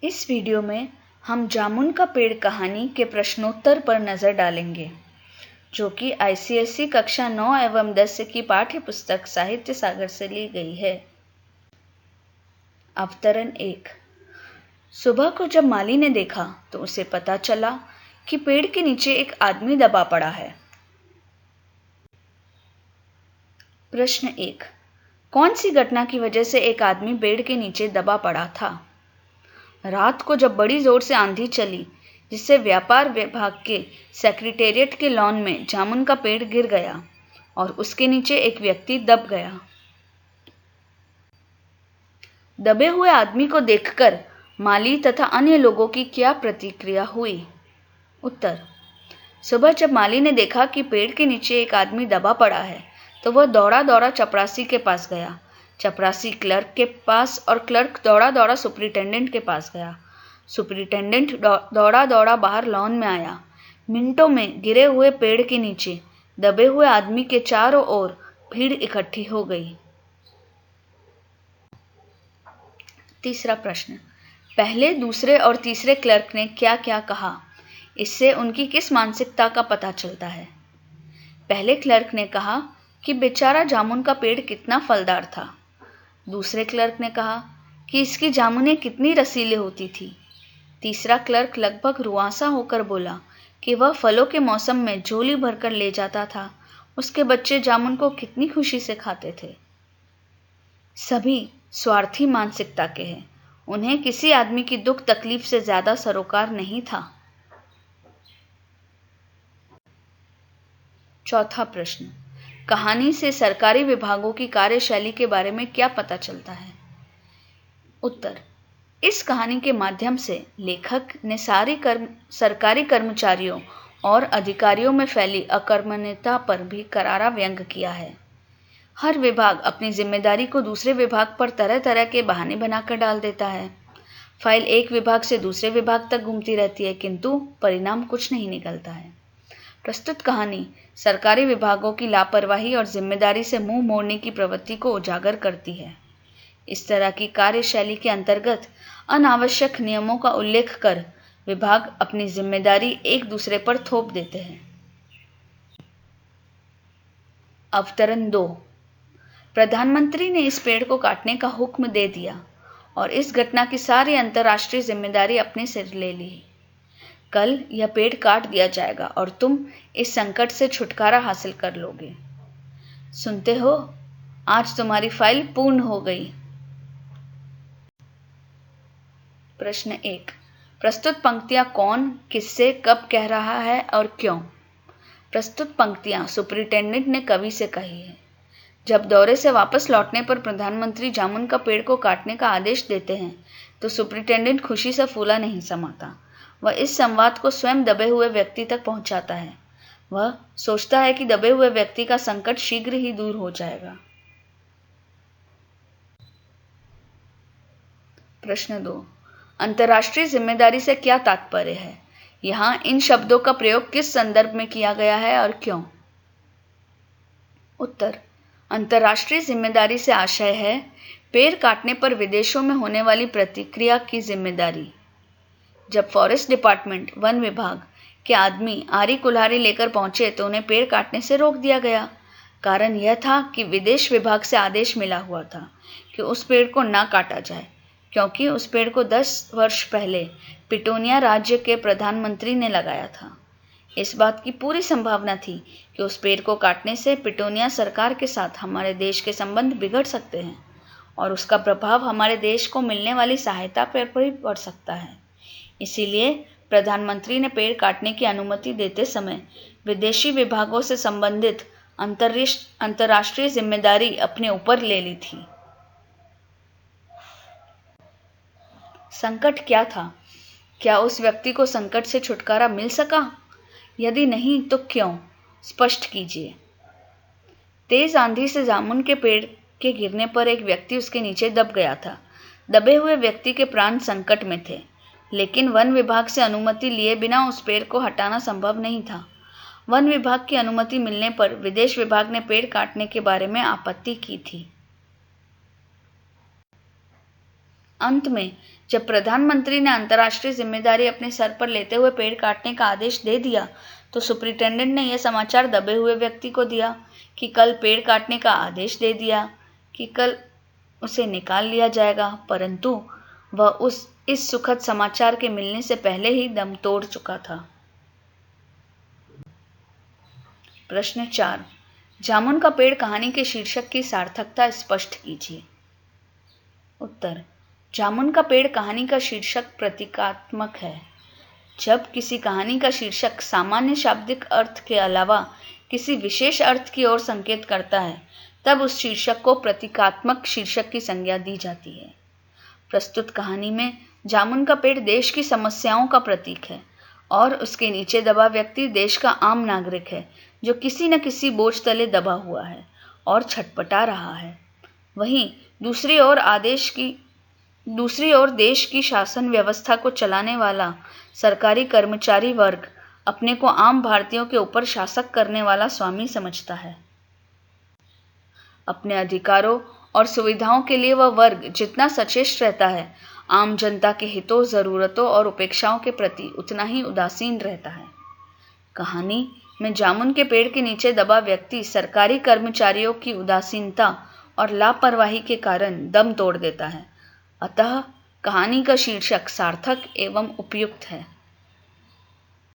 इस वीडियो में हम जामुन का पेड़ कहानी के प्रश्नोत्तर पर नज़र डालेंगे, जो कि आईसीएसई कक्षा 9 एवं 10 की पाठ्य पुस्तक साहित्य सागर से ली गई है। अवतरण 1। सुबह को जब माली ने देखा तो उसे पता चला कि पेड़ के नीचे एक आदमी दबा पड़ा है। प्रश्न 1। कौन सी घटना की वजह से एक आदमी पेड़ के नीचे दबा पड़ा था? रात को जब बड़ी जोर से आंधी चली, जिससे व्यापार विभाग के सेक्रेटेरिएट के लॉन में जामुन का पेड़ गिर गया और उसके नीचे एक व्यक्ति दब गया। दबे हुए आदमी को देखकर माली तथा अन्य लोगों की क्या प्रतिक्रिया हुई? उत्तर। सुबह जब माली ने देखा कि पेड़ के नीचे एक आदमी दबा पड़ा है, तो वह दौड़ा दौड़ा चपरासी के पास गया। चपरासी क्लर्क के पास और क्लर्क दौड़ा दौड़ा सुपरिटेंडेंट के पास गया। सुपरिटेंडेंट दौड़ा दौड़ा बाहर लॉन में आया। मिनटों में गिरे हुए पेड़ के नीचे दबे हुए आदमी के चारों ओर भीड़ इकट्ठी हो गई। तीसरा प्रश्न। पहले, दूसरे और तीसरे क्लर्क ने क्या क्या कहा? इससे उनकी किस मानसिकता का पता चलता है? पहले क्लर्क ने कहा कि बेचारा जामुन का पेड़ कितना फलदार था। दूसरे क्लर्क ने कहा कि इसकी जामुनें कितनी रसीली होती थी। तीसरा क्लर्क लगभग रुआंसा होकर बोला कि वह फलों के मौसम में झोली भरकर ले जाता था। उसके बच्चे जामुन को कितनी खुशी से खाते थे। सभी स्वार्थी मानसिकता के हैं। उन्हें किसी आदमी की दुख तकलीफ से ज्यादा सरोकार नहीं था। चौथा प्रश्न। कहानी से सरकारी विभागों की कार्यशैली के बारे में क्या पता चलता है? उत्तर। इस कहानी के माध्यम से लेखक ने सरकारी कर्मचारियों और अधिकारियों में फैली अकर्मण्यता पर भी करारा व्यंग किया है। हर विभाग अपनी जिम्मेदारी को दूसरे विभाग पर तरह तरह के बहाने बनाकर डाल देता है। फाइल एक विभाग से दूसरे विभाग तक घूमती रहती है, किंतु परिणाम कुछ नहीं निकलता है। प्रस्तुत कहानी सरकारी विभागों की लापरवाही और जिम्मेदारी से मुंह मोड़ने की प्रवृत्ति को उजागर करती है। इस तरह की कार्यशैली के अंतर्गत अनावश्यक नियमों का उल्लेख कर विभाग अपनी जिम्मेदारी एक दूसरे पर थोप देते हैं। अवतरण 2। प्रधानमंत्री ने इस पेड़ को काटने का हुक्म दे दिया और इस घटना की सारी अंतर्राष्ट्रीय जिम्मेदारी अपने सिर ले ली। कल यह पेड़ काट दिया जाएगा और तुम इस संकट से छुटकारा हासिल कर लोगे। सुनते हो, आज तुम्हारी फाइल पूर्ण हो गई। प्रश्न 1। प्रस्तुत पंक्तियां कौन, किससे, कब कह रहा है और क्यों? प्रस्तुत पंक्तियां सुपरिटेंडेंट ने कवि से कही है। जब दौरे से वापस लौटने पर प्रधानमंत्री जामुन का पेड़ को काटने का आदेश देते हैं, तो सुपरिटेंडेंट खुशी से फूला नहीं समाता। वह इस संवाद को स्वयं दबे हुए व्यक्ति तक पहुंचाता है। वह सोचता है कि दबे हुए व्यक्ति का संकट शीघ्र ही दूर हो जाएगा। प्रश्न 2। अंतर्राष्ट्रीय जिम्मेदारी से क्या तात्पर्य है? यहाँ इन शब्दों का प्रयोग किस संदर्भ में किया गया है और क्यों? उत्तर। अंतर्राष्ट्रीय जिम्मेदारी से आशय है पेड़ काटने पर विदेशों में होने वाली प्रतिक्रिया की जिम्मेदारी। जब फॉरेस्ट डिपार्टमेंट, वन विभाग के आदमी आरी कुल्हाड़ी लेकर पहुंचे तो उन्हें पेड़ काटने से रोक दिया गया। कारण यह था कि विदेश विभाग से आदेश मिला हुआ था कि उस पेड़ को ना काटा जाए, क्योंकि उस पेड़ को 10 वर्ष पहले पिटोनिया राज्य के प्रधानमंत्री ने लगाया था। इस बात की पूरी संभावना थी कि उस पेड़ को काटने से पिटोनिया सरकार के साथ हमारे देश के संबंध बिगड़ सकते हैं और उसका प्रभाव हमारे देश को मिलने वाली सहायता पर भी पड़ सकता है। इसीलिए प्रधानमंत्री ने पेड़ काटने की अनुमति देते समय विदेशी विभागों से संबंधित अंतर्राष्ट्रीय जिम्मेदारी अपने ऊपर ले ली थी। संकट क्या था? क्या उस व्यक्ति को संकट से छुटकारा मिल सका? यदि नहीं तो क्यों? स्पष्ट कीजिए। तेज आंधी से जामुन के पेड़ के गिरने पर एक व्यक्ति उसके नीचे दब गया था। दबे हुए व्यक्ति के प्राण संकट में थे, लेकिन वन विभाग से अनुमति लिए बिना उस पेड़ को हटाना संभव नहीं था। वन विभाग की अनुमति मिलने पर विदेश विभाग ने पेड़ काटने के बारे में आपत्ति की थी। अंत में जब प्रधानमंत्री ने अंतर्राष्ट्रीय जिम्मेदारी अपने सर पर लेते हुए पेड़ काटने का आदेश दे दिया तो सुपरिटेंडेंट ने यह समाचार दबे हुए व्यक्ति को दिया कि कल पेड़ काटने का आदेश दे दिया कि कल उसे निकाल लिया जाएगा, परंतु वह इस सुखद समाचार के मिलने से पहले ही दम तोड़ चुका था। प्रश्न 4, जामुन का पेड़ कहानी के शीर्षक की सार्थकता स्पष्ट कीजिए। उत्तर, जामुन का पेड़ कहानी का शीर्षक प्रतीकात्मक है। जब किसी कहानी का शीर्षक सामान्य शाब्दिक अर्थ के अलावा किसी विशेष अर्थ की ओर संकेत करता है, तब उस शीर्षक को प्रतीकात्मक शीर्षक की संज्ञा दी जाती है। प्रस्तुत कहानी में जामुन का पेड़ देश की समस्याओं का प्रतीक है और उसके नीचे दबा व्यक्ति देश का आम नागरिक है जो किसी न किसी बोझ तले दबा हुआ है और छटपटा रहा है। वहीं दूसरी ओर देश की शासन व्यवस्था को चलाने वाला सरकारी कर्मचारी वर्ग अपने को आम भारतीयों के ऊपर शासक करने वाला स्वामी समझता है। अपने अधिकारों और सुविधाओं के लिए वह वर्ग जितना सचेष्ट रहता है, आम जनता के हितों, जरूरतों और उपेक्षाओं के प्रति उतना ही उदासीन रहता है। कहानी में जामुन के पेड़ के नीचे दबा व्यक्ति सरकारी कर्मचारियों की उदासीनता और लापरवाही के कारण दम तोड़ देता है। अतः कहानी का शीर्षक सार्थक एवं उपयुक्त है।